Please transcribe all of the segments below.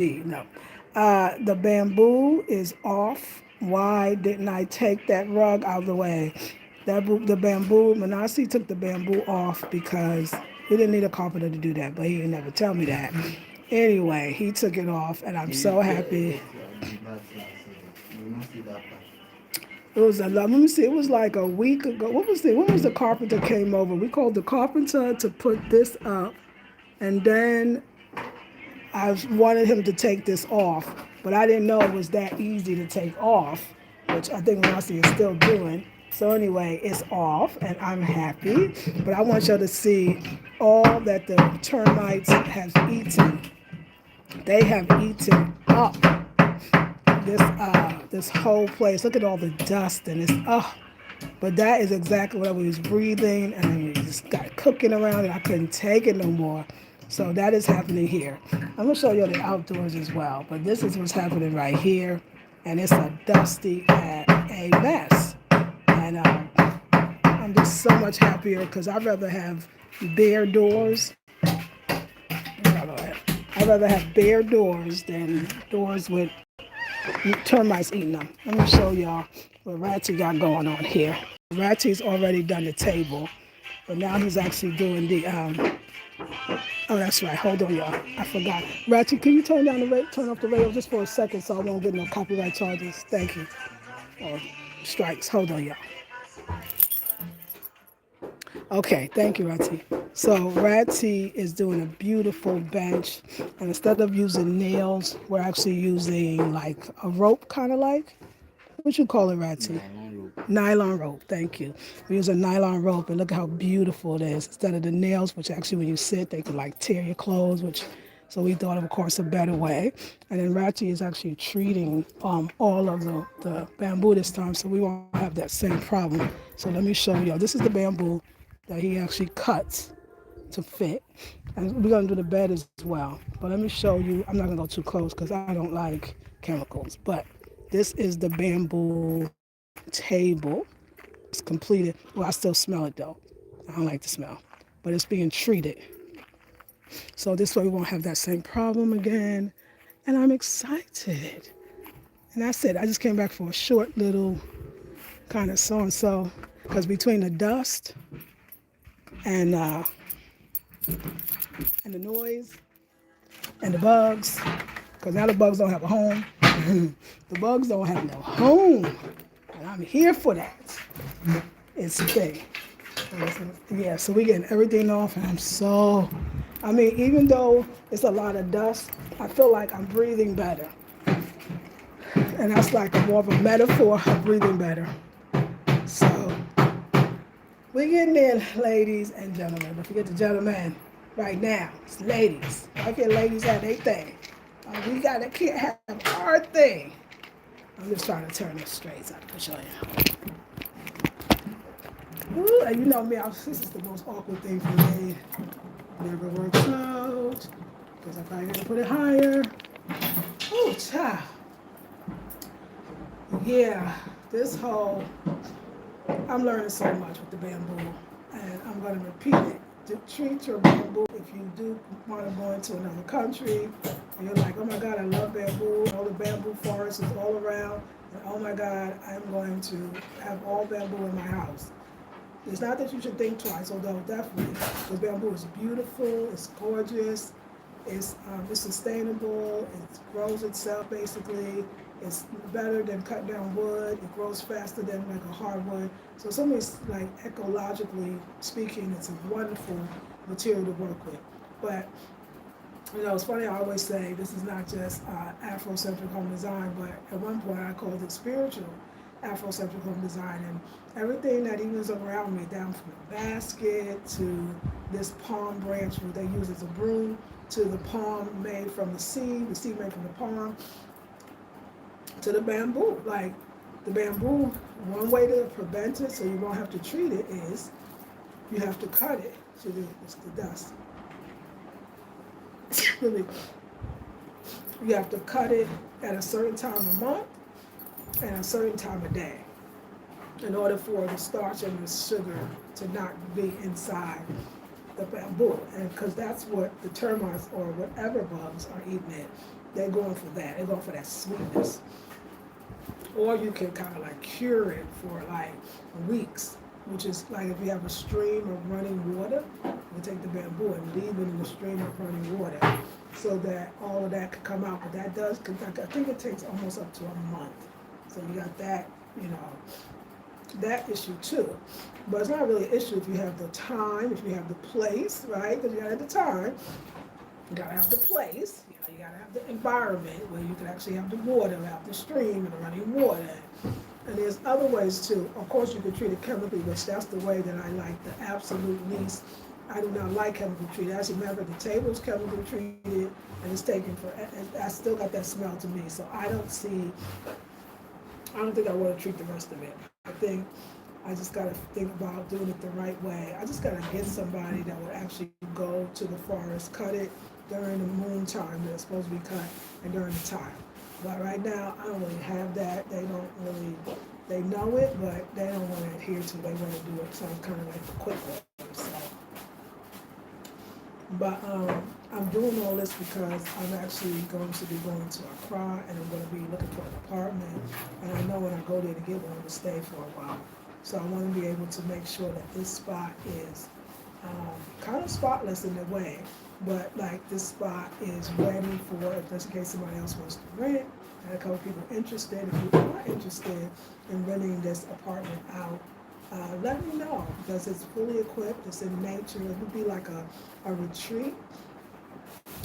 No. The bamboo is off. Why didn't I take that rug out of the way? The bamboo, Manasi took the bamboo off because we didn't need a carpenter to do that, but he didn't never tell me that. Anyway, he took it off, and I'm so happy. It was a lot. Let me see. It was like a week ago. What was the? When was the carpenter came over? We called the carpenter to put this up, and then I wanted him to take this off, but I didn't know it was that easy to take off, which I think Marcy is still doing. So anyway, it's off, and I'm happy. But I want y'all to see all that the termites have eaten. They have eaten up this whole place. Look at all the dust and it's But that is exactly what I was breathing, and it just got cooking around, and I couldn't take it no more. So that is happening here. I'm gonna show you the outdoors as well, but this is what's happening right here, and it's a dusty a mess. And I'm just so much happier because I'd rather have bare doors. I'd rather have bare doors than doors with termites eating them. Let me show y'all what Ratty got going on here. Ratty's already done the table, but now he's actually doing the. Oh, that's right. Hold on, y'all. I forgot. Ratty, can you turn off the radio just for a second so I won't get no copyright charges? Thank you. Or strikes. Hold on, y'all. Okay, thank you, Ratty. So Ratty is doing a beautiful bench, and instead of using nails, we're actually using like a rope, kind of like. What you call it, Ratty? Nylon rope. Nylon rope. Thank you. We use a nylon rope, and look how beautiful it is. Instead of the nails, which actually when you sit, they could like tear your clothes. So we thought, of course, a better way. And then Ratty is actually treating all of the bamboo this time, so we won't have that same problem. So let me show you. This is the bamboo that he actually cuts to fit. And we're gonna do the bed as well. But let me show you, I'm not gonna go too close because I don't like chemicals. But this is the bamboo table. It's completed. Well, I still smell it though. I don't like the smell. But it's being treated. So this way we won't have that same problem again. And I'm excited. And that's it. I just came back for a short little kind of so and so. Because between the dust and and the noise and the bugs, because now the bugs don't have a home. The bugs don't have no home, and I'm here for that. It's a thing. Yeah, so we getting everything off, and I mean, even though it's a lot of dust, I feel like I'm breathing better. And that's like more of a metaphor of breathing better. So we're getting there, ladies and gentlemen. Don't forget the gentlemen right now. It's ladies. Why can't ladies have their thing? Can't have our thing. I'm just trying to turn this straight so I can show you. Ooh, and you know me, this is the most awkward thing for me. Never works out. Because I probably gotta put it higher. Oh, child. Yeah, I'm learning so much with the bamboo, and I'm going to repeat it. To treat your bamboo if you do want to go into another country, and you're like, oh my God, I love bamboo, all the bamboo forests is all around, and oh my God, I'm going to have all bamboo in my house. It's not that you should think twice, although definitely, because bamboo is beautiful, it's gorgeous, it's sustainable, it grows itself basically, it's better than cutting down wood, it grows faster than like a hardwood. So somebody's like ecologically speaking, it's a wonderful material to work with. But it's funny, I always say this is not just Afrocentric home design, but at one point I called it spiritual Afrocentric home design, and everything that even is around me, down from the basket to this palm branch where they use as a broom, to the palm made from the seed made from the palm, to the bamboo. Like the bamboo, one way to prevent it so you won't have to treat it is you have to cut it so it's the dust. Really, you have to cut it at a certain time of month and a certain time of day in order for the starch and the sugar to not be inside the bamboo. And because that's what the termites or whatever bugs are eating it. they're going for that. They're going for that sweetness. Or you can kind of like cure it for like weeks, which is like if you have a stream of running water, you take the bamboo and leave it in the stream of running water so that all of that can come out. But that does, I think it takes almost up to a month. So you got that, you know, that issue too. But it's not really an issue if you have the time, if you have the place, right? Because you gotta have the time, you gotta have the place, you know, you gotta have the environment where you can actually have the water, have the stream and the running water. And there's other ways too. Of course, you can treat it chemically, which that's the way that I like the absolute least. I do not like chemical treated. As a matter of fact, the table is chemical treated, and it's taken for. And I still got that smell to me, so I don't see. I don't think I want to treat the rest of it. I think I just got to think about doing it the right way. I just got to get somebody that would actually go to the forest, cut it during the moon time that it's supposed to be cut, and during the time. But right now, I don't really have that. They don't really, they know it, but they don't want to adhere to it. They want to do it, so I'm kind of like the quick way. So. But I'm doing all this because I'm actually going to be going to Accra, and I'm going to be looking for an apartment. And I know when I go there to get one, I'm going to stay for a while. So I want to be able to make sure that this spot is kind of spotless in a way, but like this spot is ready for, if just in case somebody else wants to rent. I had a couple people interested. If you are interested in renting this apartment out, let me know, because it's fully equipped, it's in nature, it would be like a retreat.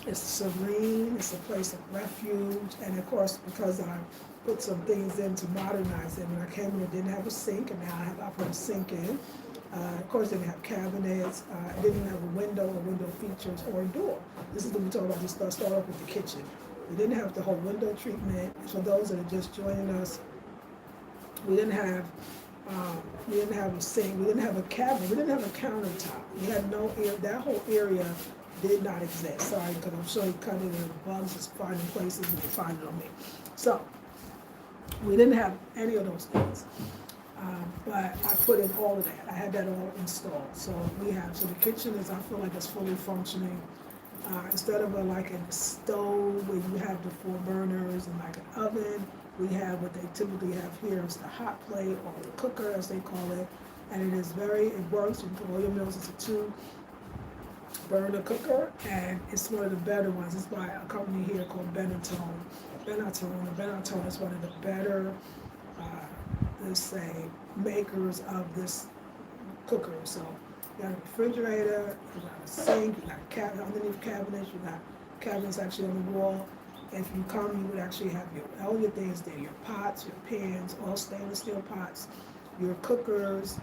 It's serene, it's a place of refuge, and of course, because I put some things in to modernize it, when I came in it didn't have a sink, and now I put a sink in. Of course, it didn't have cabinets, it didn't have a window or window features or a door. This is what we talk about, just start off with the kitchen. We didn't have the whole window treatment. For those that are just joining us, we didn't have a sink, we didn't have a cabinet, we didn't have a countertop. We had no air, that whole area did not exist. Sorry, because I'm sure you cut it in the bugs is finding places and they find it on me. So we didn't have any of those things. But I put in all of that. I had that all installed. So so the kitchen is, I feel like it's fully functioning. Instead of like a stove where you have the 4 burners and like an oven, we have what they typically have here is the hot plate or the cooker as they call it. And it works. You can put all your meals. It's a 2-burner cooker, and it's one of the better ones. It's by a company here called Benetton. Benetton is one of the better, let's say, makers of this cooker. So you got a refrigerator, you got a sink, you got a cabinet underneath cabinets, you got cabinets actually on the wall. If you come, you would actually have all your things there, your pots, your pans, all stainless steel pots, your cookers,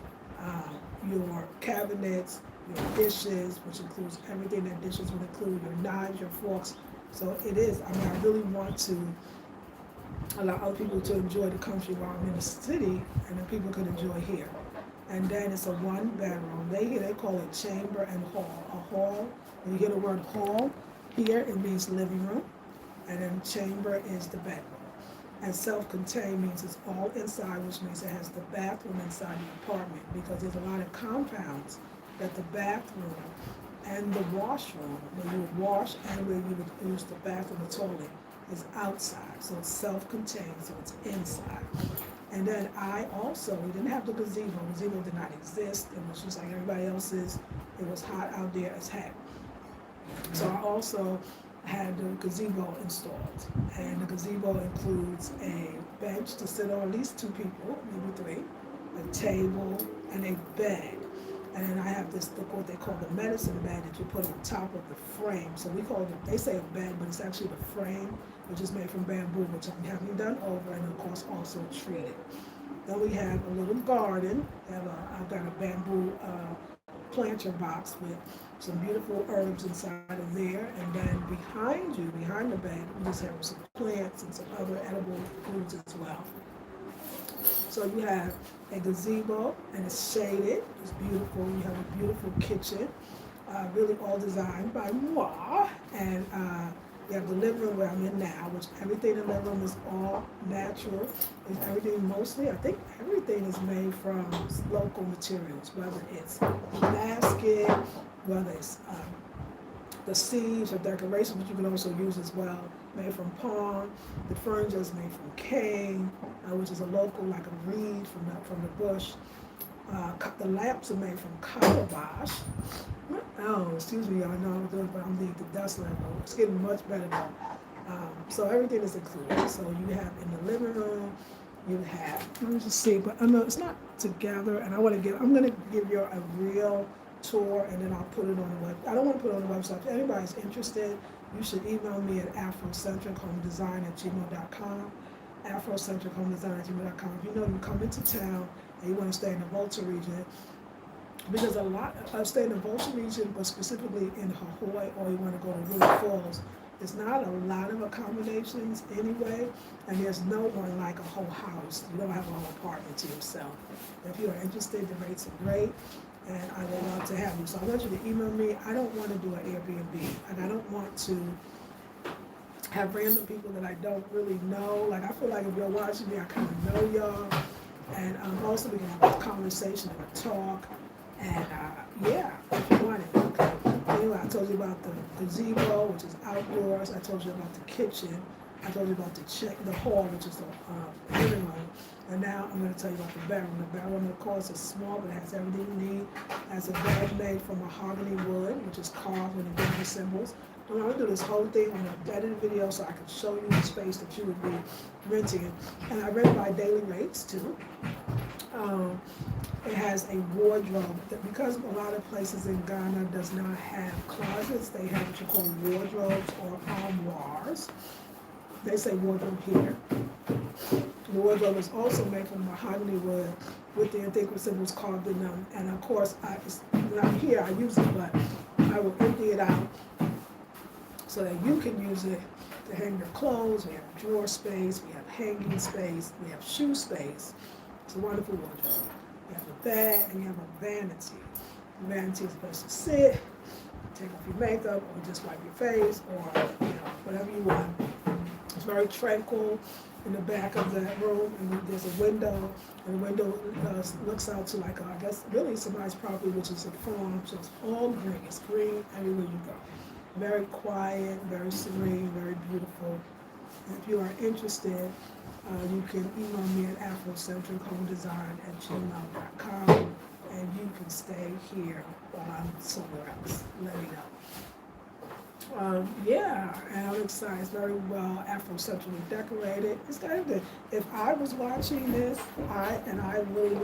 your cabinets, your dishes, which includes everything that dishes would include, your knives, your forks. So it is, I really want to allow other people to enjoy the country while I'm in the city, and then people can enjoy here. And then it's a 1-bedroom. They call it chamber and hall. A hall, when you hear the word hall, here it means living room, and then chamber is the bedroom. And self-contained means it's all inside, which means it has the bathroom inside the apartment, because there's a lot of compounds that the bathroom and the washroom, where you would wash and where you would use the bathroom, the toilet, is outside. So it's self-contained, so it's inside. And then we didn't have the gazebo. The gazebo did not exist. It was just like everybody else's. It was hot out there as heck. So I also had the gazebo installed. And the gazebo includes a bench to sit on, at least 2 people, maybe 3, a table, and a bed. And then I have what they call the medicine bed that you put on top of the frame. So we call it, they say a bed, but it's actually the frame, which is made from bamboo, which I'm having done over, and of course also treated. Then we have a little garden. I've got a bamboo planter box with some beautiful herbs inside of there. And then behind the bed, we just have some plants and some other edible foods as well. So you have a gazebo, and it's shaded. It's beautiful. You have a beautiful kitchen, really all designed by moi. And you have the living room where I'm in now, which everything in the living room is all natural. And I think everything is made from local materials, whether it's basket, whether it's the seeds or decorations, which you can also use as well, made from palm. The furniture is made from cane, which is a local, like a reed from the bush. The lamps are made from calabash. Oh, excuse me, y'all know I'm doing, but I'm the dust level. It's getting much better though. So everything is included. So you have in the living room, you have, let me just see, but I know it's not together, and I'm gonna give you a real tour, and then I'll put it on the web. I don't want to put it on the website. If anybody's interested, you should email me at afrocentrichomedesign@gmail.com. afrocentrichomedesign@gmail.com. If you know you come into town and you want to stay in the Volta region, because a lot of stay in the Volta region, but specifically in Hawaii, or you want to go to Willow Falls, there's not a lot of accommodations anyway, and there's no one like a whole house. You don't have a whole apartment to yourself. If you are interested, the rates are great, and I would love to have you. So I want you to email me. I don't want to do an Airbnb, and I don't want to have random people that I don't really know. Like, I feel like if you're watching me, I kind of know y'all, and also we can have a conversation and a talk, and yeah, if you want it. Okay. Anyway, I told you about the gazebo, which is outdoors. I told you about the kitchen. I told you about the hall, which is the living room. And now I'm going to tell you about the bedroom. The bedroom, of course, is small, but it has everything you need. It has a bed made from mahogany wood, which is carved with the different symbols. I'm going to do this whole thing. I'm going to edit a video so I can show you the space that you would be renting. And I rent it by daily rates, too. It has a wardrobe. Because a lot of places in Ghana does not have closets, they have what you call wardrobes or armoires. They say wardrobe here. The wardrobe is also made from mahogany wood with the integral symbols carved in them. And of course, when I'm here, I use it, but I will empty it out so that you can use it to hang your clothes. We have drawer space, we have hanging space, we have shoe space. It's a wonderful wardrobe. You have a bed and you have a vanity. The vanity is a place to sit, take off your makeup, or just wipe your face, or whatever you want. It's very tranquil in the back of that room, and there's a window, and the window looks out to I guess really somebody's property, which is a farm, so it's all green. It's green everywhere you go. Very quiet, very serene, very beautiful. And if you are interested, you can email me at afrocentrichomedesign@gmail.com, and you can stay here while I'm somewhere else. Let me know. Yeah, and I'm excited. It's very well Afrocentrically decorated. It's kind of good. If I was watching this, I really, I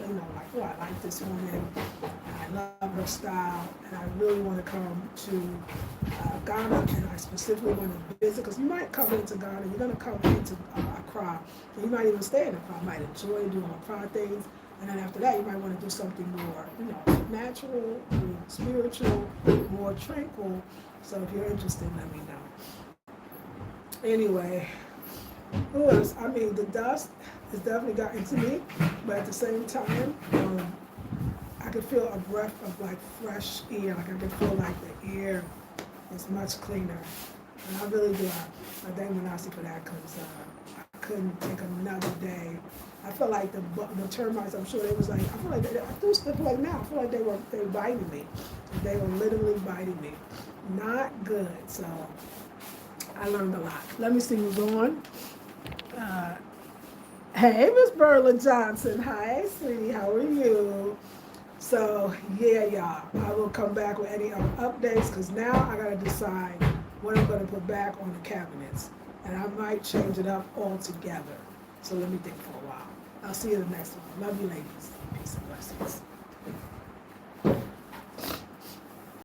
like this woman, and I love her style, and I really want to come to Ghana, and I specifically want to visit, because you might come into Ghana, you're going to come into Accra, and you might even stay in Accra, you might enjoy doing Accra things, and then after that, you might want to do something more, natural, more spiritual, more tranquil. So if you're interested, let me know. Anyway, who else? The dust has definitely gotten to me, but at the same time, I could feel a breath of fresh air. I could feel the air is much cleaner. And I really do. I thank Manasi for that, because I couldn't take another day. I felt like the termites, I'm sure they was I feel like they were biting me. They were literally biting me. Not good. So I learned a lot. Let me see who's on. Hey, Miss Berla Johnson. Hi, sweetie. How are you? So yeah, y'all. I will come back with any other updates, because now I gotta decide what I'm gonna put back on the cabinets, and I might change it up altogether. So let me think for a while. I'll see you in the next one. Love you, ladies. Peace and blessings.